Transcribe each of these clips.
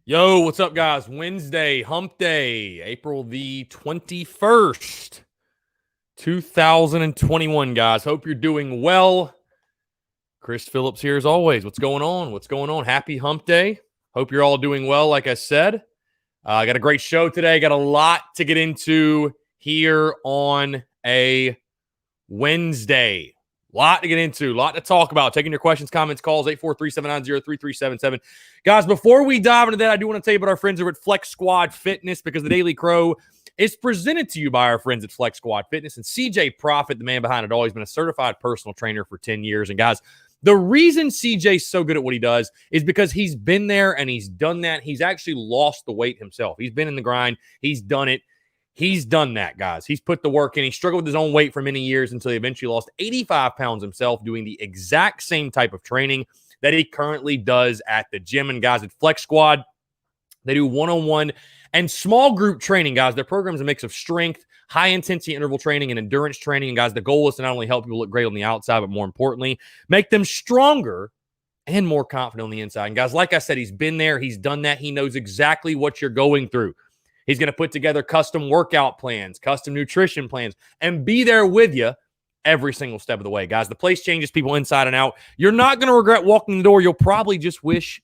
Yo, what's up, guys? Wednesday, hump day, April the 21st, 2021, guys. Hope you're doing well. Chris Phillips here as always. What's going on? What's going on? Happy hump day. Hope you're all doing well, like I said. I got a great show today. Got a lot to get into here on a Wednesday. Lot to get into, lot to talk about. Taking your questions, comments, calls, 843-790-3377. Guys, before we dive into that, I do want to tell you about our friends over at Flex Squad Fitness, because the Daily Crow is presented to you by our friends at Flex Squad Fitness. And CJ Profit, the man behind it all, he's been a certified personal trainer for 10 years. And guys, the reason CJ's so good at what he does is because he's been there and he's done that. He's actually lost the weight himself. He's been in the grind. He's done it. He's done that, guys. He's put the work in. He struggled with his own weight for many years until he eventually lost 85 pounds himself, doing the exact same type of training that he currently does at the gym. And guys, at Flex Squad, they do one-on-one and small group training, guys. Their program is a mix of strength, high-intensity interval training, and endurance training. And guys, the goal is to not only help people look great on the outside, but more importantly, make them stronger and more confident on the inside. And guys, like I said, he's been there. He's done that. He knows exactly what you're going through. He's going to put together custom workout plans, custom nutrition plans, and be there with you every single step of the way. Guys, the place changes people inside and out. You're not going to regret walking the door. You'll probably just wish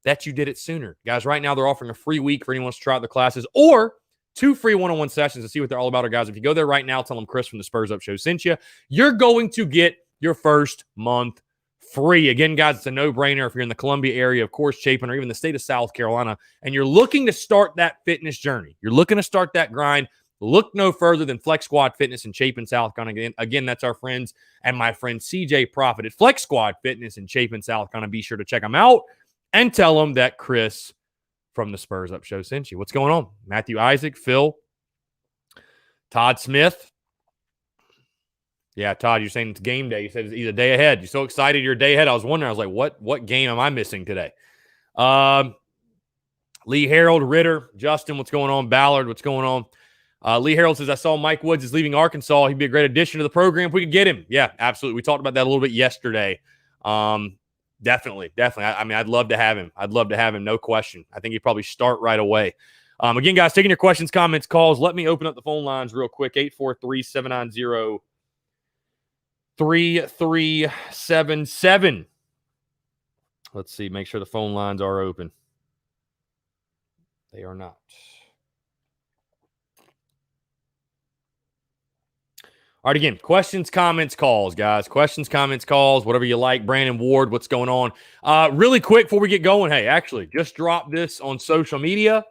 that you did it sooner. Guys, right now they're offering a free week for anyone who wants to try out the classes, or 2 free one-on-one sessions to see what they're all about. Or guys, if you go there right now, tell them Chris from the Spurs Up Show sent you. You're going to get your first month free. Again, guys, it's a no-brainer if you're in the Columbia area, of course, Chapin, or even the state of South Carolina, and you're looking to start that fitness journey. You're looking to start that grind. Look no further than Flex Squad Fitness in Chapin, South Carolina. Again, that's our friends and my friend CJ Profit at Flex Squad Fitness in Chapin, South Carolina. Be sure to check them out and tell them that Chris from the Spurs Up Show sent you. What's going on? Matthew Isaac, Phil, Todd Smith. Yeah, Todd, you're saying it's game day. You said he's a day ahead. You're so excited you're a day ahead. I was wondering, I was like, what game am I missing today? Lee Harold, Ritter, Justin, what's going on? Ballard, what's going on? Lee Harold says, I saw Mike Woods is leaving Arkansas. He'd be a great addition to the program if we could get him. Yeah, absolutely. We talked about that a little bit yesterday. Definitely. I mean, I'd love to have him. No question. I think he'd probably start right away. Again, guys, taking your questions, comments, calls. Let me open up the phone lines real quick. 843-790-3377. Let's see. Make sure the phone lines are open. They are not. All right, again, questions, comments, calls, guys. Questions, comments, calls, whatever you like. Brandon Ward, what's going on? Really quick before we get going, hey, actually, just dropped this on social media.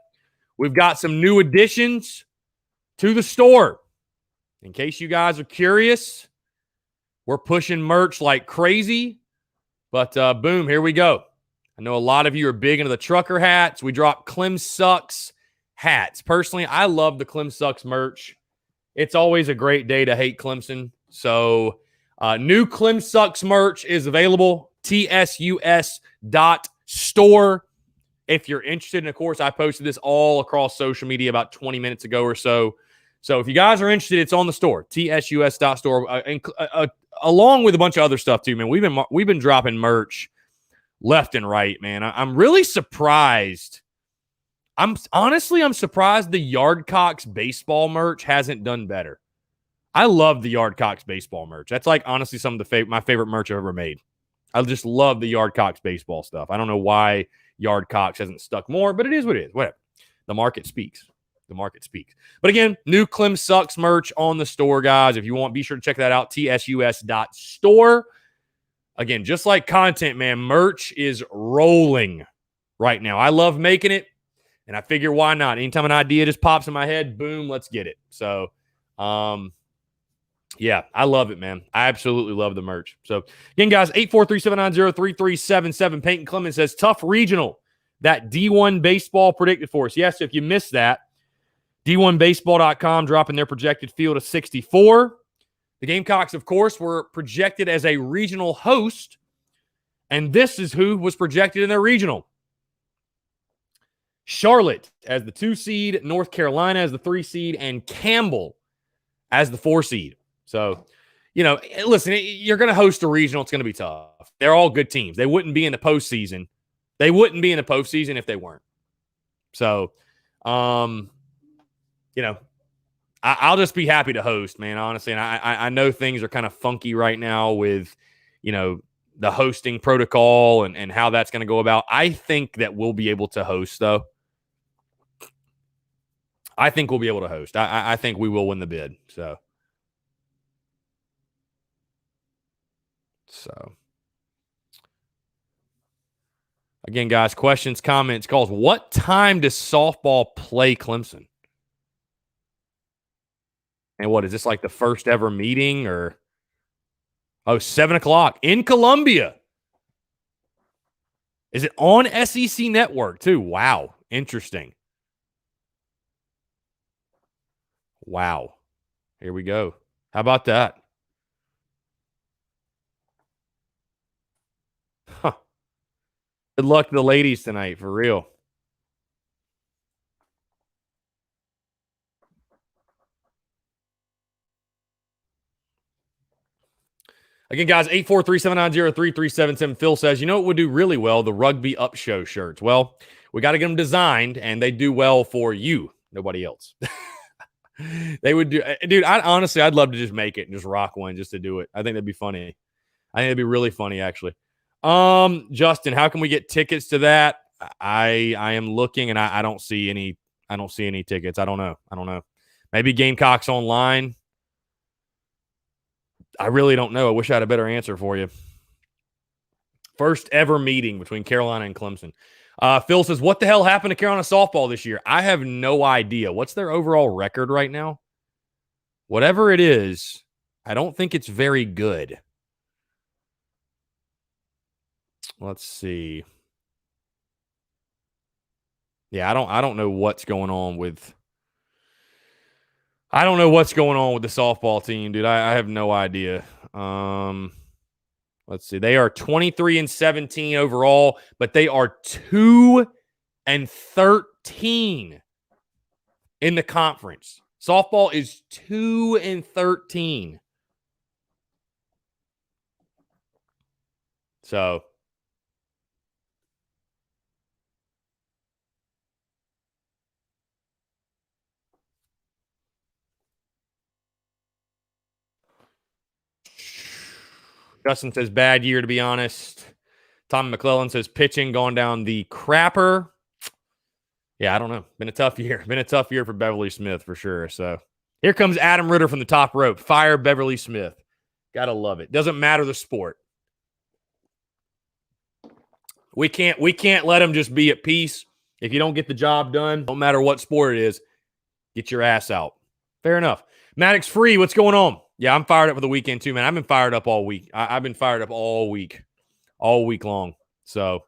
We've got some new additions to the store. In case you guys are curious, we're pushing merch like crazy. But boom, here we go. I know a lot of you are big into the trucker hats. We dropped Clem Sucks hats. Personally, I love the Clem Sucks merch. It's always a great day to hate Clemson. So new Clem Sucks merch is available, tsus.store. If you're interested, and of course, I posted this all across social media about 20 minutes ago or so. So if you guys are interested, it's on the store, tsus.store, along with a bunch of other stuff too, man. We've been dropping merch left and right, man. I'm really surprised. I'm surprised the Yardcocks baseball merch hasn't done better. I love the Yardcocks baseball merch. That's like honestly some of my favorite merch I've ever made. I just love the Yardcocks baseball stuff. I don't know why Yardcocks hasn't stuck more, but it is what it is. Whatever. The market speaks. But again, new Clem Sucks merch on the store, guys. If you want, be sure to check that out, tsus.store. Again, just like content, man, merch is rolling right now. I love making it. And I figure, why not? Anytime an idea just pops in my head, boom, let's get it. So, yeah, I love it, man. I absolutely love the merch. So, again, guys, 843-790-3377. Peyton Clemens says, tough regional. That D1 baseball predicted for us. Yes, if you missed that, D1baseball.com dropping their projected field of 64. The Gamecocks, of course, were projected as a regional host. And this is who was projected in their regional. Charlotte as the 2 seed, North Carolina as the 3 seed, and Campbell as the 4 seed. So, listen, you're going to host a regional. It's going to be tough. They're all good teams. They wouldn't be in the postseason. If they weren't. So, you know, I'll just be happy to host, man, honestly. And I know things are kind of funky right now with, you know, the hosting protocol and how that's going to go about. I think that we'll be able to host, though. I think we'll be able to host. I think we will win the bid. So. Again, guys, questions, comments, calls. What time does softball play Clemson? And what is this, like the first ever meeting or? Oh, 7:00 in Columbia. Is it on SEC Network too? Wow. Interesting. Wow. Here we go. How about that? Huh. Good luck to the ladies tonight, for real. Again, guys, 843-790-3377. Phil says, you know what would do really well? The Rugby Up Show shirts. Well, we got to get them designed, and they do well for you, nobody else. They would do, dude. I'd love to just make it and just rock one just to do it. I think that'd be funny. I think it'd be really funny, actually. Justin, how can we get tickets to that? I am looking, and I don't see any. I don't see any tickets. I don't know. Maybe Gamecocks online. I really don't know. I wish I had a better answer for you. First ever meeting between Carolina and Clemson. Phil says, what the hell happened to Carolina softball this year? I have no idea. What's their overall record right now? Whatever it is, I don't think it's very good. Let's see. Yeah, I don't know what's going on with. I don't know what's going on with the softball team, dude. I have no idea. Let's see. They are 23-17 overall, but they are 2-13 in the conference. Softball is 2-13. So Justin says bad year, to be honest. Tom McClellan says pitching going down the crapper. Yeah, I don't know. Been a tough year. Been a tough year for Beverly Smith for sure. So here comes Adam Ritter from the top rope. Fire Beverly Smith. Gotta love it. Doesn't matter the sport. We can't let him just be at peace. If you don't get the job done, no matter what sport it is, get your ass out. Fair enough. Maddox Free, what's going on? Yeah, I'm fired up for the weekend too, man. I've been fired up all week. I've been fired up all week long. So,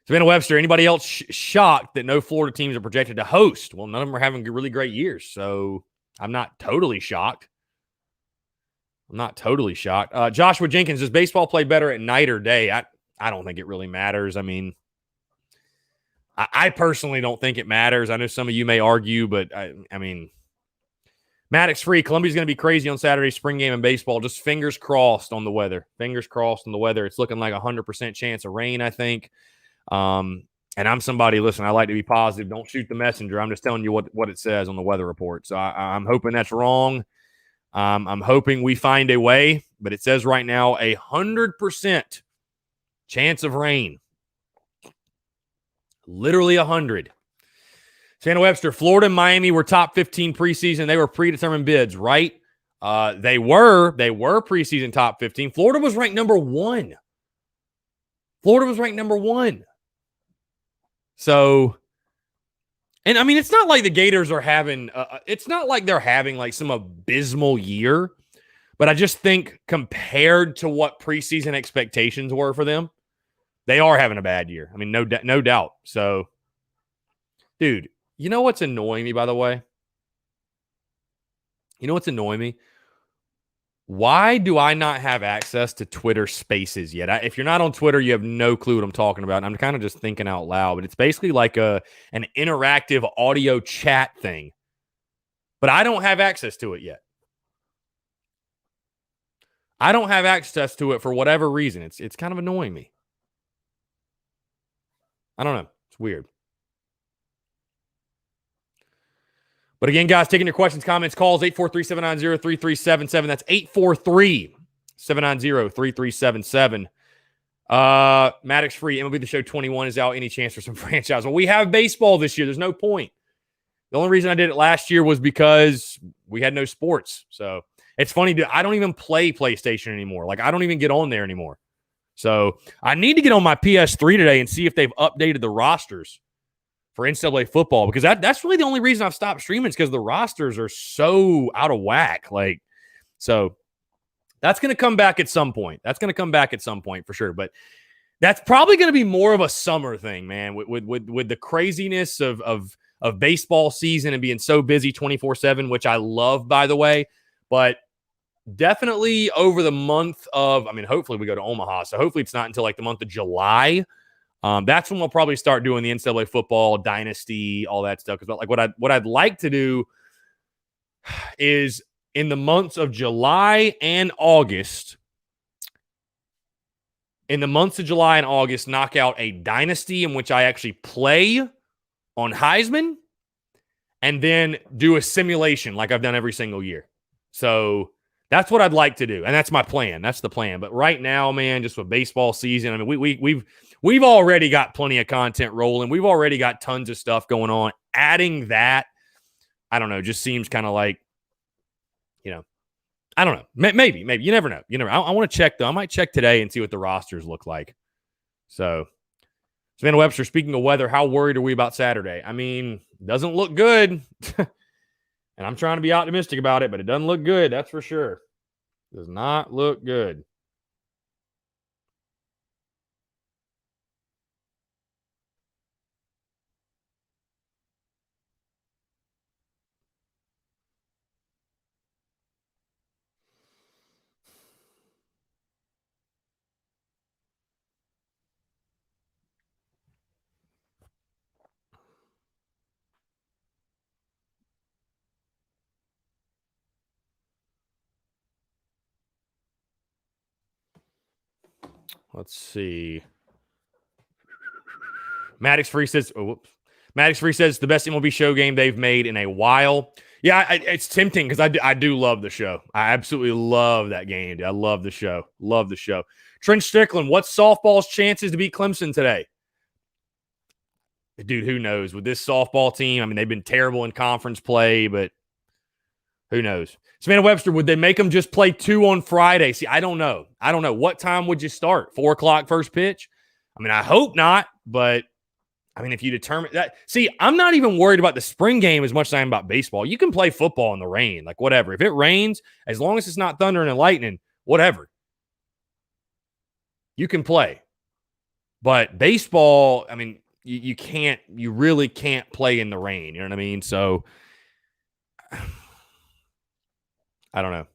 Savannah Webster, anybody else shocked that no Florida teams are projected to host? Well, none of them are having really great years. So, I'm not totally shocked. Joshua Jenkins, does baseball play better at night or day? I don't think it really matters. I mean, I personally don't think it matters. I know some of you may argue, but I mean, Maddox Free, Columbia's going to be crazy on Saturday, spring game in baseball. Just fingers crossed on the weather. It's looking like 100% chance of rain, I think. And I'm somebody, listen, I like to be positive. Don't shoot the messenger. I'm just telling you what it says on the weather report. So I'm hoping that's wrong. I'm hoping we find a way, but it says right now 100% chance of rain. Literally 100. Savannah Webster, Florida and Miami were top 15 preseason. They were predetermined bids, right? They were preseason top 15. Florida was ranked number 1. So, and I mean, it's not like the Gators are having, it's not like they're having like some abysmal year, but I just think compared to what preseason expectations were for them, they are having a bad year. I mean, no doubt. So, dude, you know what's annoying me, by the way? You know what's annoying me? Why do I not have access to Twitter Spaces yet? If you're not on Twitter, you have no clue what I'm talking about. I'm kind of just thinking out loud, but it's basically like an interactive audio chat thing. But I don't have access to it yet. I don't have access to it for whatever reason. It's kind of annoying me. I don't know. It's weird. But again, guys, taking your questions, comments, calls, 843-790-3377. That's 843-790-3377. Maddox Free, MLB The Show 21 is out. Any chance for some franchise? Well, we have baseball this year. There's no point. The only reason I did it last year was because we had no sports. So it's funny that I don't even play PlayStation anymore. Like, I don't even get on there anymore. So I need to get on my PS3 today and see if they've updated the rosters for NCAA football, because that's really the only reason I've stopped streaming, is because the rosters are so out of whack. Like, so that's going to come back at some point. That's going to come back at some point for sure. But that's probably going to be more of a summer thing, man, with the craziness of baseball season and being so busy 24/7, which I love, by the way. But definitely over the month of, I mean, hopefully we go to Omaha, so hopefully it's not until like the month of July. That's when we'll probably start doing the NCAA football dynasty, all that stuff. Because like what I'd like to do is in the months of July and August, knock out a dynasty in which I actually play on Heisman, and then do a simulation like I've done every single year. So that's what I'd like to do, and that's my plan. That's the plan. But right now, man, just with baseball season, I mean, we've already got plenty of content rolling. We've already got tons of stuff going on. Adding that, I don't know, just seems kind of like, you know, I don't know. Maybe. You never know. I want to check, though. I might check today and see what the rosters look like. So, Savannah Webster, speaking of weather, how worried are we about Saturday? I mean, doesn't look good. And I'm trying to be optimistic about it, but it doesn't look good. That's for sure. Does not look good. Let's see. Maddox Free says, Maddox Free says the best MLB show game they've made in a while. Yeah, it's tempting because I do love the show. I absolutely love that game. Dude. I love the show. Love the show. Trent Strickland, what's softball's chances to beat Clemson today? Dude, who knows? With this softball team, I mean, they've been terrible in conference play, but who knows? Savannah Webster, would they make them just play 2 on Friday? See, I don't know. What time would you start? 4 o'clock first pitch? I mean, I hope not, but I mean, if you determine that, see, I'm not even worried about the spring game as much as I am about baseball. You can play football in the rain, like whatever. If it rains, as long as it's not thundering and lightning, whatever, you can play. But baseball, I mean, you really can't play in the rain. You know what I mean? So I don't know.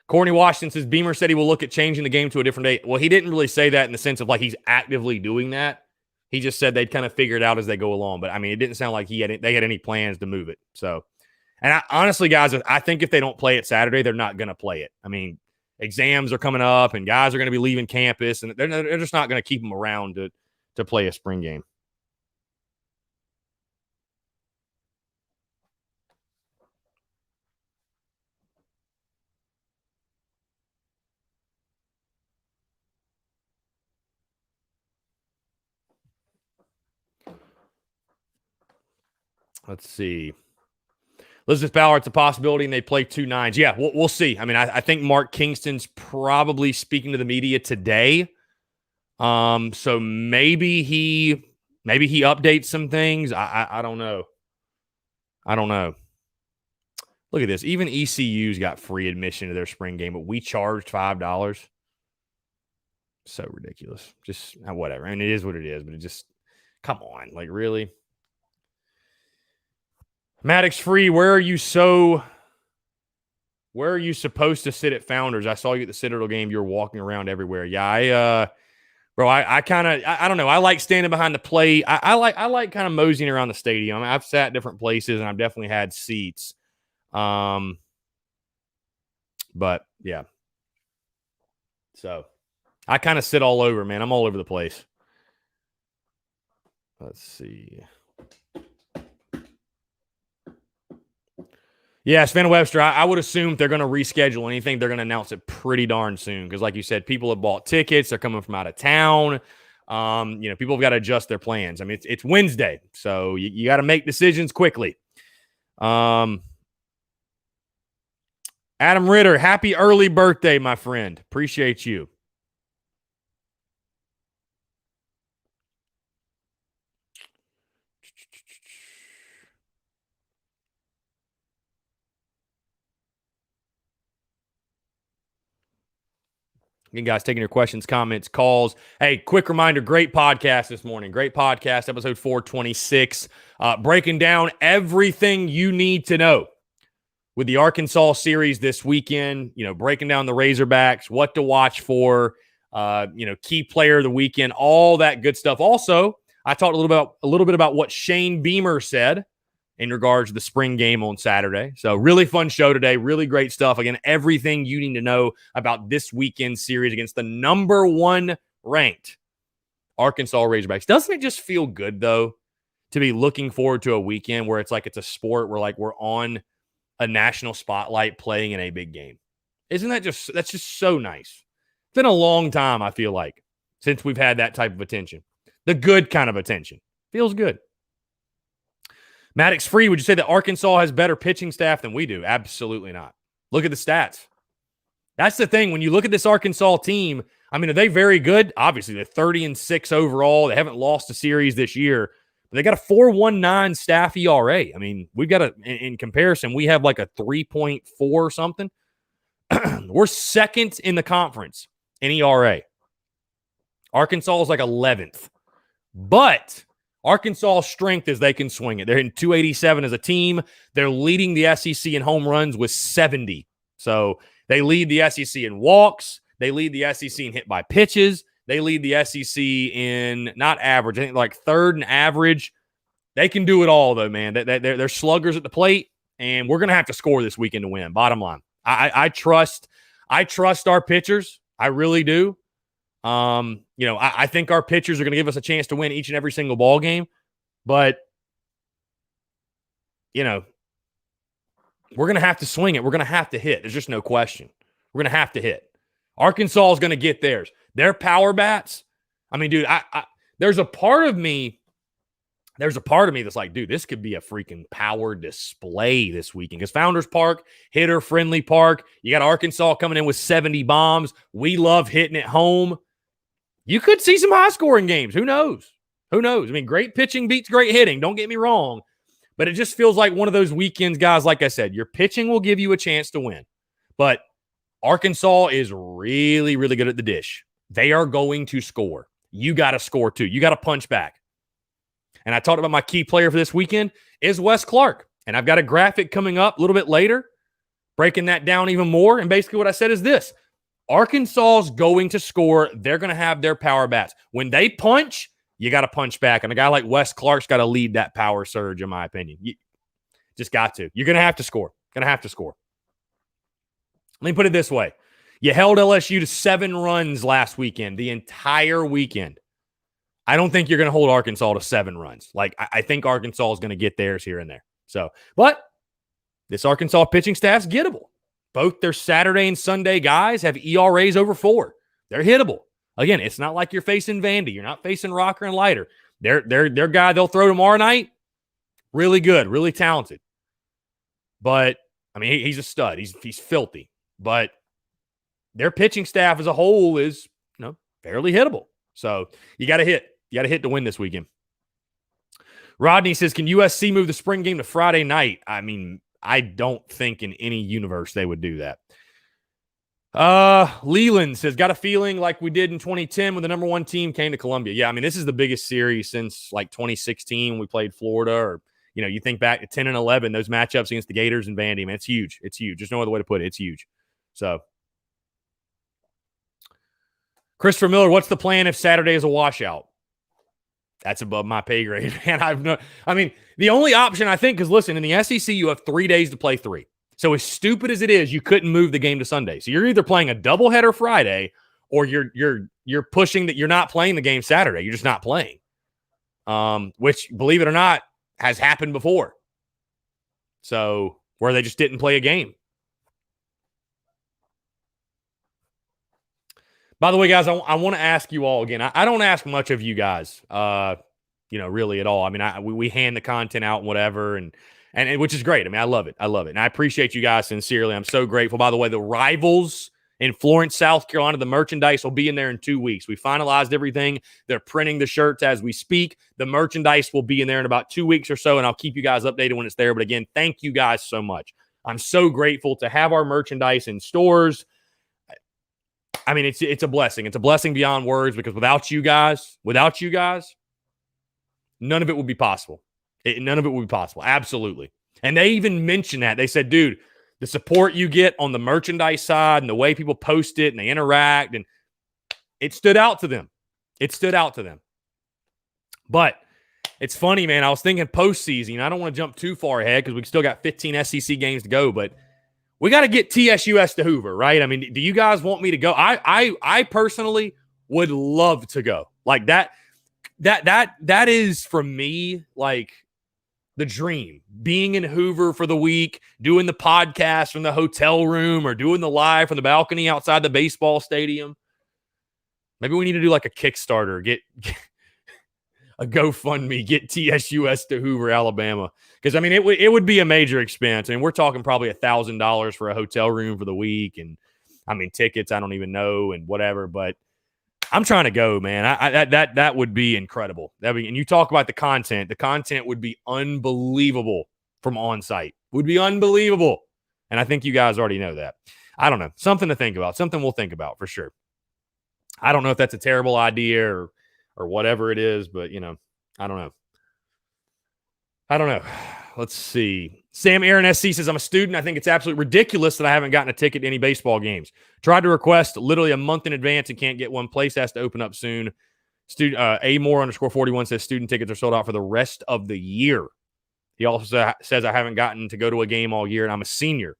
Courtney Washington says Beamer said he will look at changing the game to a different date. Well, he didn't really say that in the sense of like he's actively doing that. He just said they'd kind of figure it out as they go along. But I mean, it didn't sound like they had any plans to move it. So, and honestly, guys, I think if they don't play it Saturday, they're not going to play it. I mean, exams are coming up and guys are going to be leaving campus, and they're just not going to keep them around to play a spring game. Let's see. Elizabeth Bauer, it's a possibility, and they play 2 9s. Yeah, we'll see. I mean, I think Mark Kingston's probably speaking to the media today. So maybe he updates some things. I don't know. Look at this. Even ECU's got free admission to their spring game, but we charged $5. So ridiculous. Just whatever. I mean, it is what it is, but it just, come on. Like, really? Maddox Free, where are you supposed to sit at Founders? I saw you at the Citadel game. You're walking around everywhere. Yeah, I kind of, I don't know. I like standing behind the plate. I like kind of moseying around the stadium. I mean, I've sat different places and I've definitely had seats. But yeah. So I kind of sit all over, man. I'm all over the place. Let's see. Yeah, Savannah Webster, I would assume if they're going to reschedule anything, they're going to announce it pretty darn soon. Because like you said, people have bought tickets. They're coming from out of town. People have got to adjust their plans. I mean, it's Wednesday, so you got to make decisions quickly. Adam Ritter, happy early birthday, my friend. Appreciate you. Again, guys, taking your questions, comments, calls. Hey, quick reminder, great podcast this morning. Great podcast, episode 426. Breaking down everything you need to know with the Arkansas series this weekend, breaking down the Razorbacks, what to watch for, key player of the weekend, all that good stuff. Also, I talked a little bit about what Shane Beamer said in regards to the spring game on Saturday. So really fun show today. Really great stuff. Again, everything you need to know about this weekend series against the number 1 ranked Arkansas Razorbacks. Doesn't it just feel good, though, to be looking forward to a weekend where it's like it's a sport where like we're on a national spotlight playing in a big game? Isn't that that's just so nice? It's been a long time, I feel like, since we've had that type of attention. The good kind of attention. Feels good. Maddox Free, would you say that Arkansas has better pitching staff than we do? Absolutely not. Look at the stats. That's the thing. When you look at this Arkansas team, I mean, are they very good? Obviously, they're 30-6 overall. They haven't lost a series this year. But they got a 4.19 staff ERA. I mean, we've got in comparison, we have like a 3.4 something. We're second in the conference in ERA. Arkansas is like 11th. But Arkansas' strength is they can swing it. They're in 287 as a team. They're leading the SEC in home runs with 70. So they lead the SEC in walks. They lead the SEC in hit by pitches. They lead the SEC in not average, I think like third in average. They can do it all, though, man. They're sluggers at the plate, and we're going to have to score this weekend to win. Bottom line, I trust our pitchers. I really do. I think our pitchers are going to give us a chance to win each and every single ball game, but we're going to have to swing it. We're going to have to hit. There's just no question. We're going to have to hit. Arkansas is going to get theirs. Their power bats. I mean, dude, there's a part of me that's like, dude, this could be a freaking power display this weekend. Because Founders Park, hitter-friendly park. You got Arkansas coming in with 70 bombs. We love hitting at home. You could see some high-scoring games. Who knows? I mean, great pitching beats great hitting. Don't get me wrong. But it just feels like one of those weekends, guys, like I said, your pitching will give you a chance to win. But Arkansas is really, really good at the dish. They are going to score. You got to score, too. You got to punch back. And I talked about my key player for this weekend is Wes Clark. And I've got a graphic coming up a little bit later, breaking that down even more. And basically what I said is this. Arkansas is going to score. They're going to have their power bats. When they punch, you got to punch back. And a guy like Wes Clark's got to lead that power surge, in my opinion. You just got to. You're going to have to score. Let me put it this way. You held LSU to 7 runs last weekend, the entire weekend. I don't think you're going to hold Arkansas to 7 runs. Like, I think Arkansas is going to get theirs here and there. So, but this Arkansas pitching staff's gettable. Both their Saturday and Sunday guys have ERAs over 4. They're hittable. Again, it's not like you're facing Vandy. You're not facing Rocker and Leiter. Their guy they'll throw tomorrow night, really good, really talented. But, I mean, he's a stud. He's filthy. But their pitching staff as a whole is, fairly hittable. So you got to hit. You got to hit to win this weekend. Rodney says, can USC move the spring game to Friday night? I mean, I don't think in any universe they would do that. Leland says, got a feeling like we did in 2010 when the number 1 team came to Columbia. Yeah, I mean, this is the biggest series since like 2016 when we played Florida, or, you think back to 10 and 11, those matchups against the Gators and Vandy, man, it's huge. It's huge. There's no other way to put it. It's huge. So, Christopher Miller, what's the plan if Saturday is a washout? That's above my pay grade, man. The only option I think, because listen, in the SEC, you have 3 days to play 3. So as stupid as it is, you couldn't move the game to Sunday. So you're either playing a doubleheader Friday, or you're pushing that you're not playing the game Saturday. You're just not playing. Which, believe it or not, has happened before. So where they just didn't play a game. By the way, guys, I want to ask you all again. I don't ask much of you guys, really at all. I mean, we hand the content out and whatever, and which is great. I mean, I love it. And I appreciate you guys sincerely. I'm so grateful. By the way, the Rivals in Florence, South Carolina, the merchandise will be in there in 2 weeks. We finalized everything. They're printing the shirts as we speak. The merchandise will be in there in about 2 weeks or so, and I'll keep you guys updated when it's there. But again, thank you guys so much. I'm so grateful to have our merchandise in stores. I mean, it's a blessing. It's a blessing beyond words, because without you guys, none of it would be possible. None of it would be possible. Absolutely. And they even mentioned that. They said, dude, the support you get on the merchandise side and the way people post it and they interact, and it stood out to them. But it's funny, man. I was thinking postseason. I don't want to jump too far ahead because we still got 15 SEC games to go, but we got to get TSUS to Hoover, right? I mean, do you guys want me to go? I personally would love to go. Like that is for me like the dream. Being in Hoover for the week, doing the podcast from the hotel room or doing the live from the balcony outside the baseball stadium. Maybe we need to do like a Kickstarter, get a GoFundMe, get TSUS to Hoover, Alabama. Because, I mean, it would be a major expense. I mean, we're talking probably $1,000 for a hotel room for the week. And, I mean, tickets, I don't even know and whatever. But I'm trying to go, man. That would be incredible. And you talk about the content. The content would be unbelievable from on-site. Would be unbelievable. And I think you guys already know that. I don't know. Something to think about. Something we'll think about for sure. I don't know if that's a terrible idea or whatever it is, but, I don't know. Let's see. Sam Aaron SC says, I'm a student. I think it's absolutely ridiculous that I haven't gotten a ticket to any baseball games. Tried to request literally a month in advance and can't get one. Place has to open up soon. Amore_41 says student tickets are sold out for the rest of the year. He also says I haven't gotten to go to a game all year, and I'm a senior.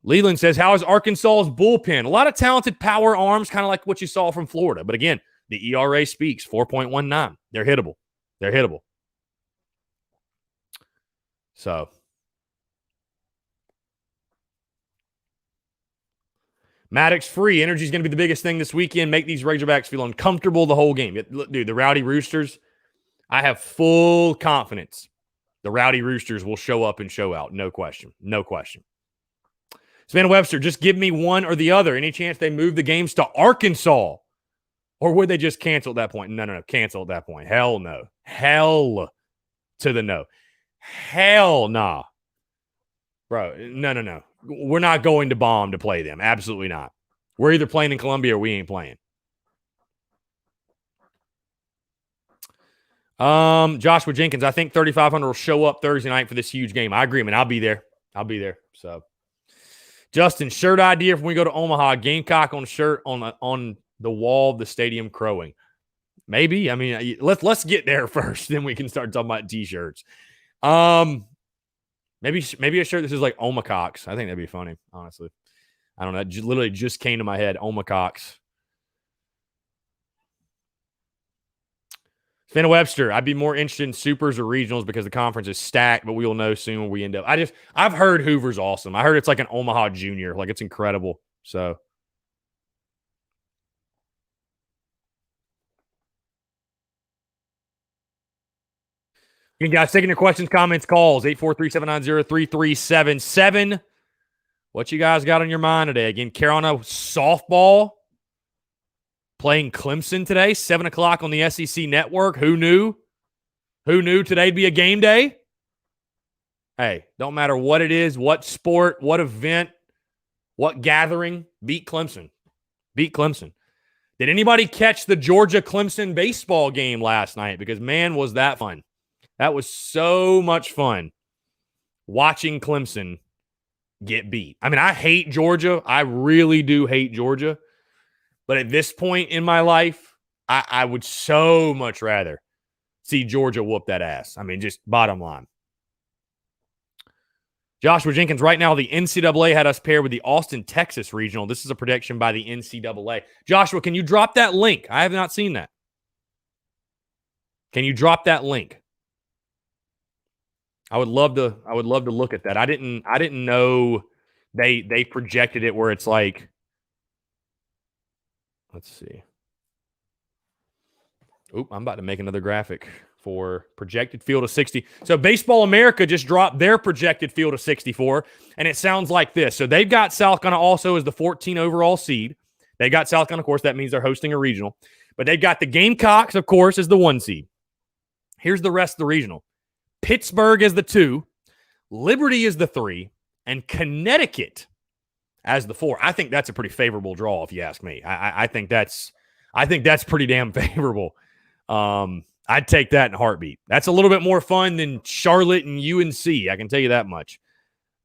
Leland says, how is Arkansas's bullpen? A lot of talented power arms, kind of like what you saw from Florida. But again, the ERA speaks, 4.19. They're hittable. So, Maddox free. Energy is going to be the biggest thing this weekend. Make these Razorbacks feel uncomfortable the whole game. Dude, the Rowdy Roosters, I have full confidence the Rowdy Roosters will show up and show out. No question. Savannah Webster, just give me one or the other. Any chance they move the games to Arkansas? Or would they just cancel at that point? No. Cancel at that point. Hell no. Hell to the no. Hell nah. Bro, no. We're not going to bomb to play them. Absolutely not. We're either playing in Columbia or we ain't playing. Joshua Jenkins, I think 3,500 will show up Thursday night for this huge game. I agree, man. I'll be there. So, Justin, shirt idea if we go to Omaha, Gamecock on shirt on the wall of the stadium crowing. Maybe. I mean, let's get there first, then we can start talking about t-shirts. Maybe a shirt that says like Omacox. I think that'd be funny, honestly. I don't know. It literally just came to my head. Omacox. Savannah Webster, I'd be more interested in supers or regionals because the conference is stacked, but we will know soon where we end up. I've heard Hoover's awesome. I heard it's like an Omaha Junior. Like, it's incredible. So, you guys taking your questions, comments, calls, 843-790-3377. What you guys got on your mind today? Again, Carolina softball playing Clemson today, 7 o'clock on the SEC Network. Who knew? Today'd be a game day? Hey, don't matter what it is, what sport, what event, what gathering, beat Clemson. Did anybody catch the Georgia-Clemson baseball game last night? Because, man, was that fun. That was so much fun watching Clemson get beat. I mean, I hate Georgia. I really do hate Georgia. But at this point in my life, I would so much rather see Georgia whoop that ass. I mean, just bottom line. Joshua Jenkins, right now the NCAA had us paired with the Austin, Texas regional. This is a prediction by the NCAA. Joshua, can you drop that link? I have not seen that. Can you drop that link? I would love to look at that. I didn't know they projected it where it's like, let's see. Oop, I'm about to make another graphic for projected field of 60. So Baseball America just dropped their projected field of 64, and it sounds like this. So they've got South Carolina also as the 14 overall seed. They got South Carolina, of course. That means they're hosting a regional. But they've got the Gamecocks, of course, as the 1 seed. Here's the rest of the regional. Pittsburgh is the 2. Liberty is the 3. And Connecticut as the 4. I think that's a pretty favorable draw, if you ask me. I think that's pretty damn favorable. I'd take that in a heartbeat. That's a little bit more fun than Charlotte and UNC. I can tell you that much.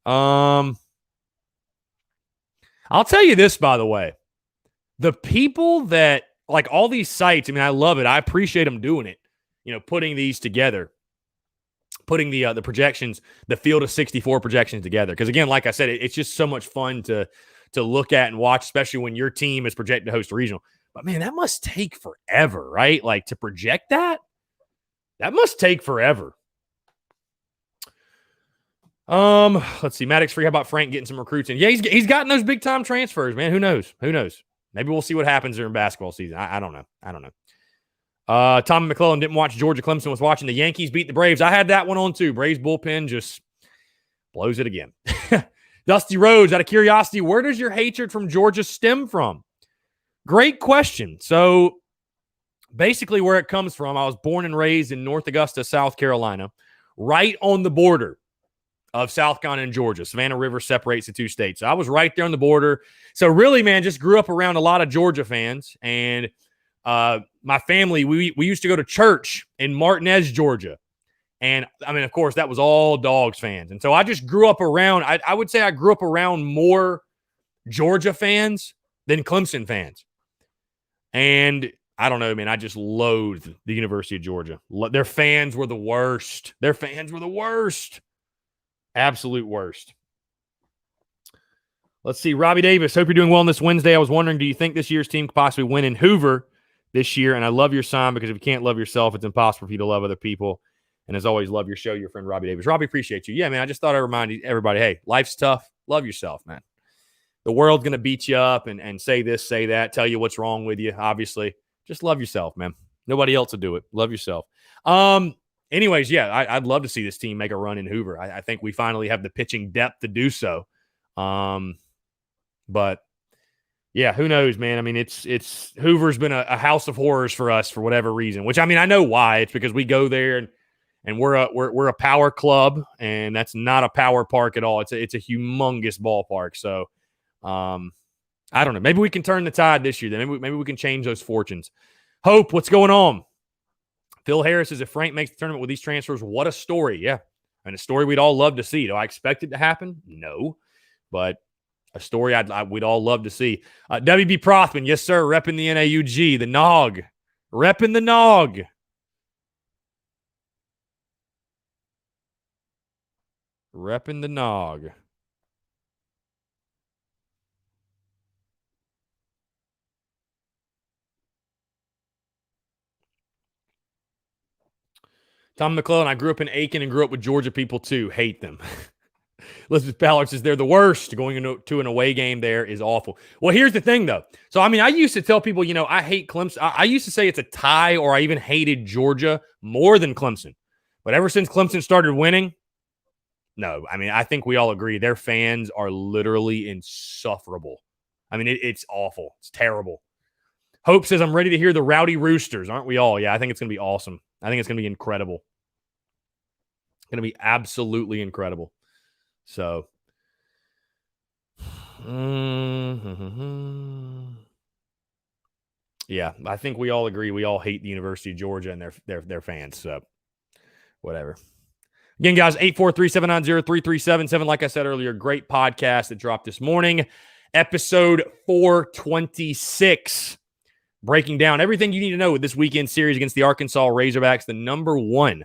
I'll tell you this, by the way. The people that, like all these sites, I mean, I love it. I appreciate them doing it. You know, putting these together. Putting the projections, the field of 64 projections together. Because, again, like I said, it's just so much fun to look at and watch, especially when your team is projected to host a regional. But, man, that must take forever, right? Like, to project that must take forever. Let's see. Maddox Free, how about Frank getting some recruits in? Yeah, he's gotten those big-time transfers, man. Who knows? Maybe we'll see what happens during basketball season. I don't know. Tommy McClellan didn't watch Georgia Clemson, was watching the Yankees beat the Braves. I had that one on too. Braves bullpen just blows it again. Dusty Rhodes, out of curiosity, where does your hatred from Georgia stem from? Great question. So basically where it comes from, I was born and raised in North Augusta, South Carolina, right on the border of South Carolina and Georgia. Savannah River separates the two states. So I was right there on the border. So really, man, just grew up around a lot of Georgia fans. And my family, we used to go to church in Martinez, Georgia. And, I mean, of course, that was all Dogs fans. And so I just grew up around, I would say I grew up around more Georgia fans than Clemson fans. And I don't know, man, I just loathed the University of Georgia. Their fans were the worst. Absolute worst. Let's see. Robbie Davis, hope you're doing well on this Wednesday. I was wondering, do you think this year's team could possibly win in Hoover this year? And I love your sign, because if you can't love yourself, it's impossible for you to love other people. And as always, love your show, your friend Robbie Davis. Robbie, appreciate you. Yeah, man, I just thought I'd remind everybody, hey, life's tough. Love yourself, man. The world's going to beat you up and say this, say that, tell you what's wrong with you, obviously. Just love yourself, man. Nobody else will do it. Love yourself. Anyways, yeah, I'd love to see this team make a run in Hoover. I think we finally have the pitching depth to do so. But yeah, who knows, man? I mean, it's Hoover's been a house of horrors for us for whatever reason. Which, I mean, I know why. It's because we go there and we're a power club, and that's not a power park at all. It's a humongous ballpark. So, I don't know. Maybe we can turn the tide this year. Then maybe we can change those fortunes. Hope, what's going on? Phil Harris says, if Frank makes the tournament with these transfers, what a story. Yeah. And a story we'd all love to see. Do I expect it to happen? No. But a story we'd all love to see. WB Prothman, yes, sir. Repping the NAUG, the Nog. Repping the Nog. Repping the Nog. Tom McClellan, I grew up in Aiken and grew up with Georgia people too. Hate them. Elizabeth Ballard says they're the worst. Going to an away game there is awful. Well, here's the thing, though. So, I mean, I used to tell people, I hate Clemson. I used to say it's a tie, or I even hated Georgia more than Clemson. But ever since Clemson started winning, no. I mean, I think we all agree their fans are literally insufferable. I mean, it's awful. It's terrible. Hope says, I'm ready to hear the Rowdy Roosters. Aren't we all? Yeah, I think it's going to be awesome. I think it's going to be incredible. It's going to be absolutely incredible. So, yeah, I think we all agree. We all hate the University of Georgia and their fans. So, whatever. Again, guys, 843-790-3377. Like I said earlier, great podcast that dropped this morning. Episode 426. Breaking down everything you need to know with this weekend series against the Arkansas Razorbacks, the number 1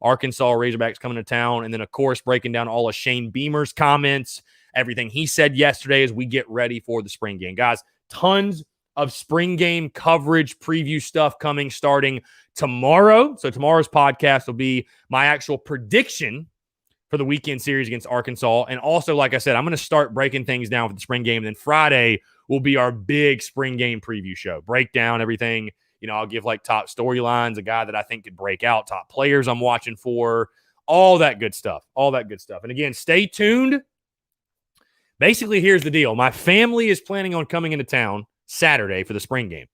Arkansas Razorbacks coming to town. And then, of course, breaking down all of Shane Beamer's comments, everything he said yesterday as we get ready for the spring game. Guys, tons of spring game coverage, preview stuff coming starting tomorrow. So tomorrow's podcast will be my actual prediction for the weekend series against Arkansas. And also, like I said, I'm going to start breaking things down for the spring game. And then Friday will be our big spring game preview show. Break down everything. I'll give like top storylines, a guy that I think could break out, top players I'm watching for, all that good stuff. And again, stay tuned. Basically, here's the deal. My family is planning on coming into town Saturday for the spring game.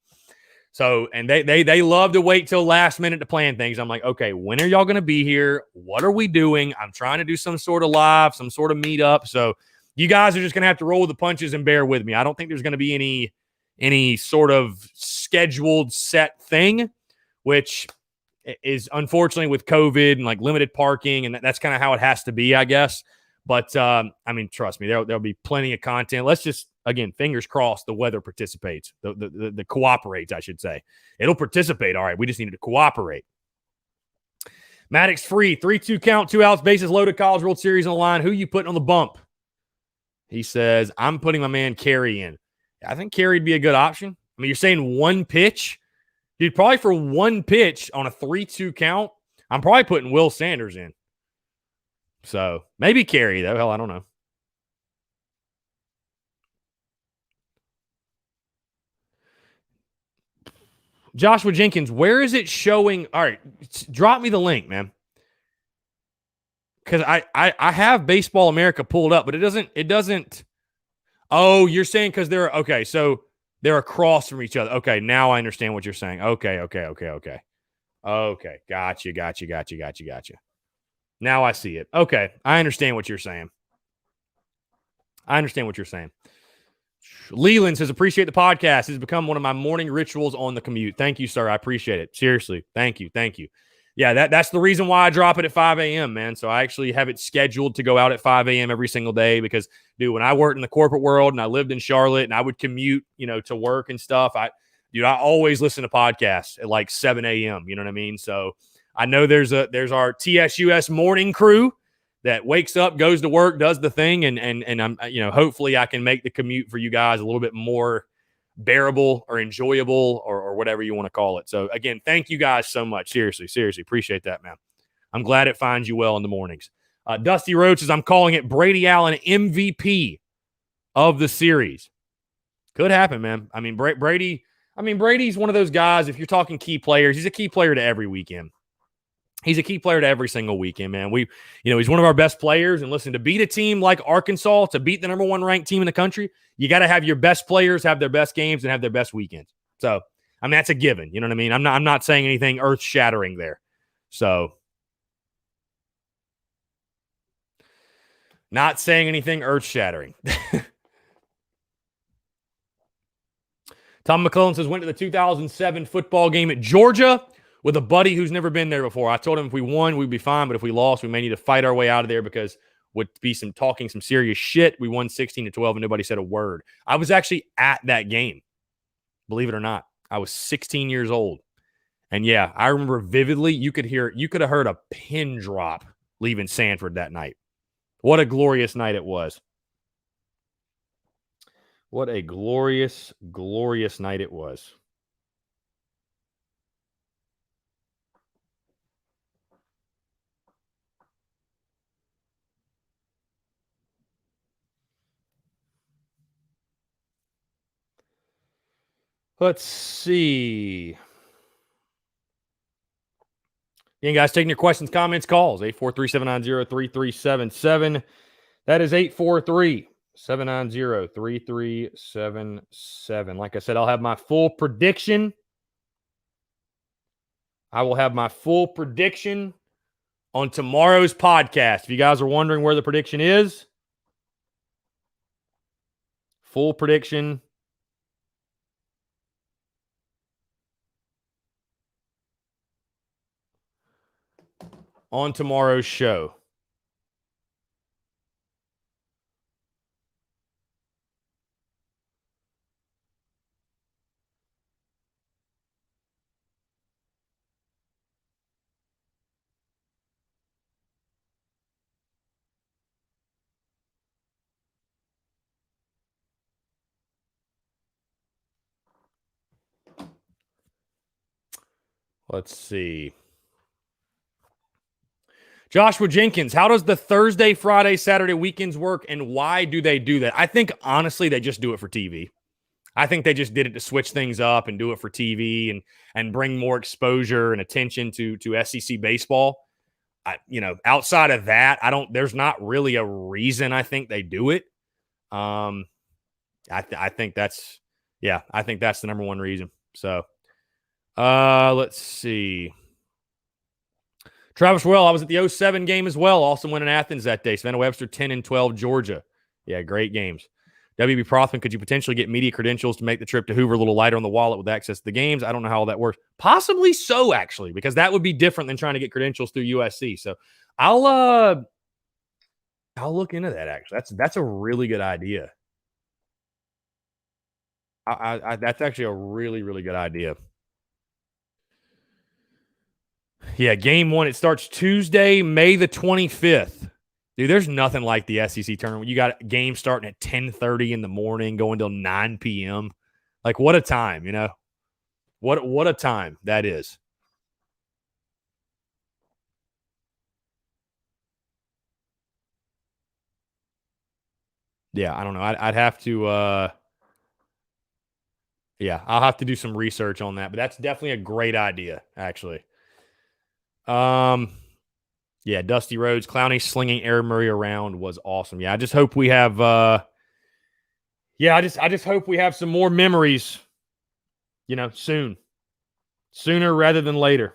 So, and they love to wait till last minute to plan things. I'm like, okay, when are y'all going to be here? What are we doing? I'm trying to do some sort of live, some sort of meetup. So you guys are just going to have to roll with the punches and bear with me. I don't think there's going to be any sort of scheduled set thing, which is unfortunately with COVID and like limited parking. And that's kind of how it has to be, I guess. But trust me, there'll be plenty of content. Let's just, again, fingers crossed, the weather participates, the cooperates, I should say. It'll participate. All right, we just needed to cooperate. Maddox free, 3-2 count, 2 outs, bases loaded, College World Series on the line. Who you putting on the bump? He says, I'm putting my man Carey in. I think Carey'd be a good option. I mean, you're saying one pitch? Dude, probably for one pitch on a 3-2 count, I'm probably putting Will Sanders in. So maybe Carey, though. Hell, I don't know. Joshua Jenkins, where is it showing? All right, drop me the link, man. Because I have Baseball America pulled up, but it doesn't. Oh, you're saying because they're okay. So they're across from each other. Okay, now I understand what you're saying. Okay. Okay, gotcha. Now I see it. Okay, I understand what you're saying. Leland says, appreciate the podcast. It's become one of my morning rituals on the commute. Thank you, sir. I appreciate it. Seriously. Thank you. Yeah, that's the reason why I drop it at 5 a.m., man. So I actually have it scheduled to go out at 5 a.m. every single day because, dude, when I worked in the corporate world and I lived in Charlotte and I would commute, to work and stuff, I always listen to podcasts at like 7 a.m. You know what I mean? So I know there's our TSUS morning crew that wakes up, goes to work, does the thing, and I'm, hopefully I can make the commute for you guys a little bit more bearable or enjoyable or whatever you want to call it. So again, thank you guys so much. Seriously, appreciate that, man. I'm glad it finds you well in the mornings. Dusty Roach says, I'm calling it Brady Allen MVP of the series. Could happen, man. I mean, Brady's one of those guys, if you're talking key players, he's a key player to every weekend. He's a key player to every single weekend, man. He's one of our best players. And listen, to beat a team like Arkansas, to beat the number 1 ranked team in the country, you got to have your best players have their best games and have their best weekends. So, I mean, that's a given. You know what I mean? I'm not saying anything earth shattering there. So, not saying anything earth shattering. Tom McClellan says, went to the 2007 football game at Georgia with a buddy who's never been there before. I told him if we won, we'd be fine. But if we lost, we may need to fight our way out of there because would be some serious shit. We won 16-12 and nobody said a word. I was actually at that game. Believe it or not. I was 16 years old. And yeah, I remember vividly, you could have heard a pin drop leaving Sanford that night. What a glorious night it was. What a glorious, glorious night it was. Let's see. Again, guys, taking your questions, comments, calls. 843-790-3377. That is 843-790-3377. Like I said, I'll have my full prediction. I will have my full prediction on tomorrow's podcast. If you guys are wondering where the prediction is, full prediction on tomorrow's show. Let's see. Joshua Jenkins, how does the Thursday, Friday, Saturday weekends work, and why do they do that? I think, honestly, they just do it for TV. I think they just did it to switch things up and do it for TV and bring more exposure and attention to SEC baseball. Outside of that, there's not really a reason I think they do it. I think that's the number one reason. So, let's see. Travis Well, I was at the 07 game as well. Also went in Athens that day. Savannah Webster, 10-12, Georgia. Yeah, great games. WB Prothman, could you potentially get media credentials to make the trip to Hoover a little lighter on the wallet with access to the games? I don't know how all that works. Possibly so, actually, because that would be different than trying to get credentials through USC. So I'll look into that, actually. That's a really good idea. That's actually a really, really good idea. Yeah, game one, it starts Tuesday, May the 25th. Dude, there's nothing like the SEC tournament. You got games starting at 10:30 in the morning, going till 9 p.m. Like, what a time, What a time that is. Yeah, I don't know. I'd have to I'll have to do some research on that, but that's definitely a great idea, actually. Yeah, Dusty Rhodes, Clowney slinging Aaron Murray around was awesome. Yeah, I just hope we have I just hope we have some more memories, soon. Sooner rather than later.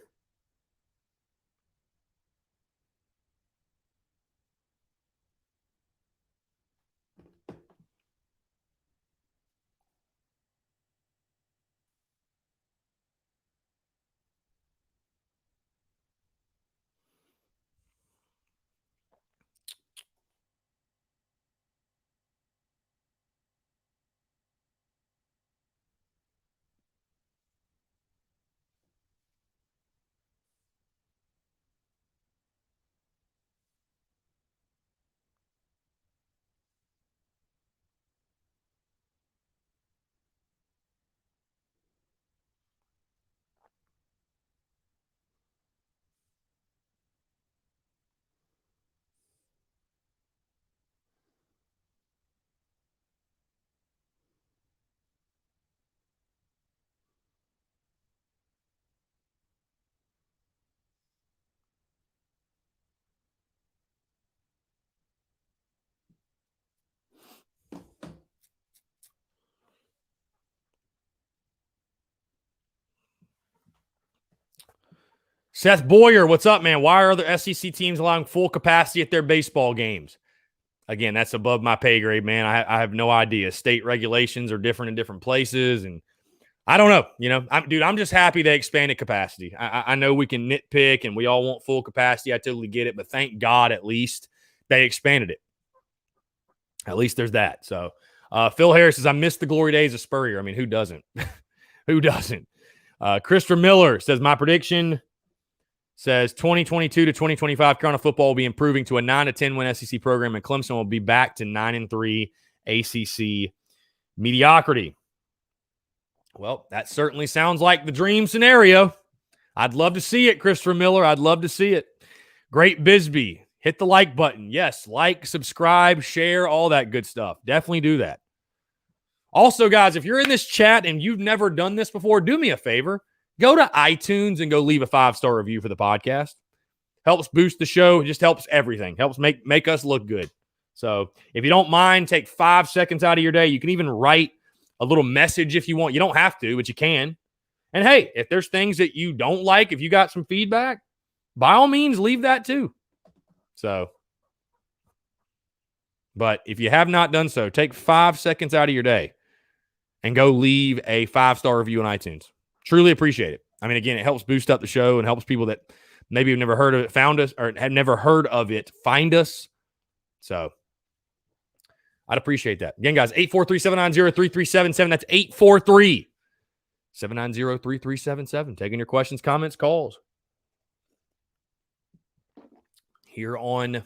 Seth Boyer, what's up, man? Why are other SEC teams allowing full capacity at their baseball games? Again, that's above my pay grade, man. I have no idea. State regulations are different in different places, and I don't know. I'm just happy they expanded capacity. I know we can nitpick, and we all want full capacity. I totally get it, but thank God at least they expanded it. At least there's that. So Phil Harris says, I miss the glory days of Spurrier. I mean, who doesn't? Who doesn't? Christopher Miller says, my prediction says 2022 to 2025, Carolina football will be improving to a 9-10 win SEC program, and Clemson will be back to 9-3 ACC mediocrity. Well, that certainly sounds like the dream scenario. I'd love to see it, Christopher Miller. I'd love to see it. Great Bisbee. Hit the like button. Yes, like, subscribe, share, all that good stuff. Definitely do that. Also, guys, if you're in this chat and you've never done this before, do me a favor. Go to iTunes and go leave a 5-star review for the podcast. Helps boost the show. It just helps everything. Helps make us look good. So if you don't mind, take 5 seconds out of your day. You can even write a little message if you want. You don't have to, but you can. And hey, if there's things that you don't like, if you got some feedback, by all means, leave that too. So, but if you have not done so, take 5 seconds out of your day and go leave a 5-star review on iTunes. Truly appreciate it. I mean, again, it helps boost up the show and helps people that maybe have never heard of it, found us, or have never heard of it, find us. So I'd appreciate that. Again, guys, 843-790-3377. That's 843-790-3377. Taking your questions, comments, calls here on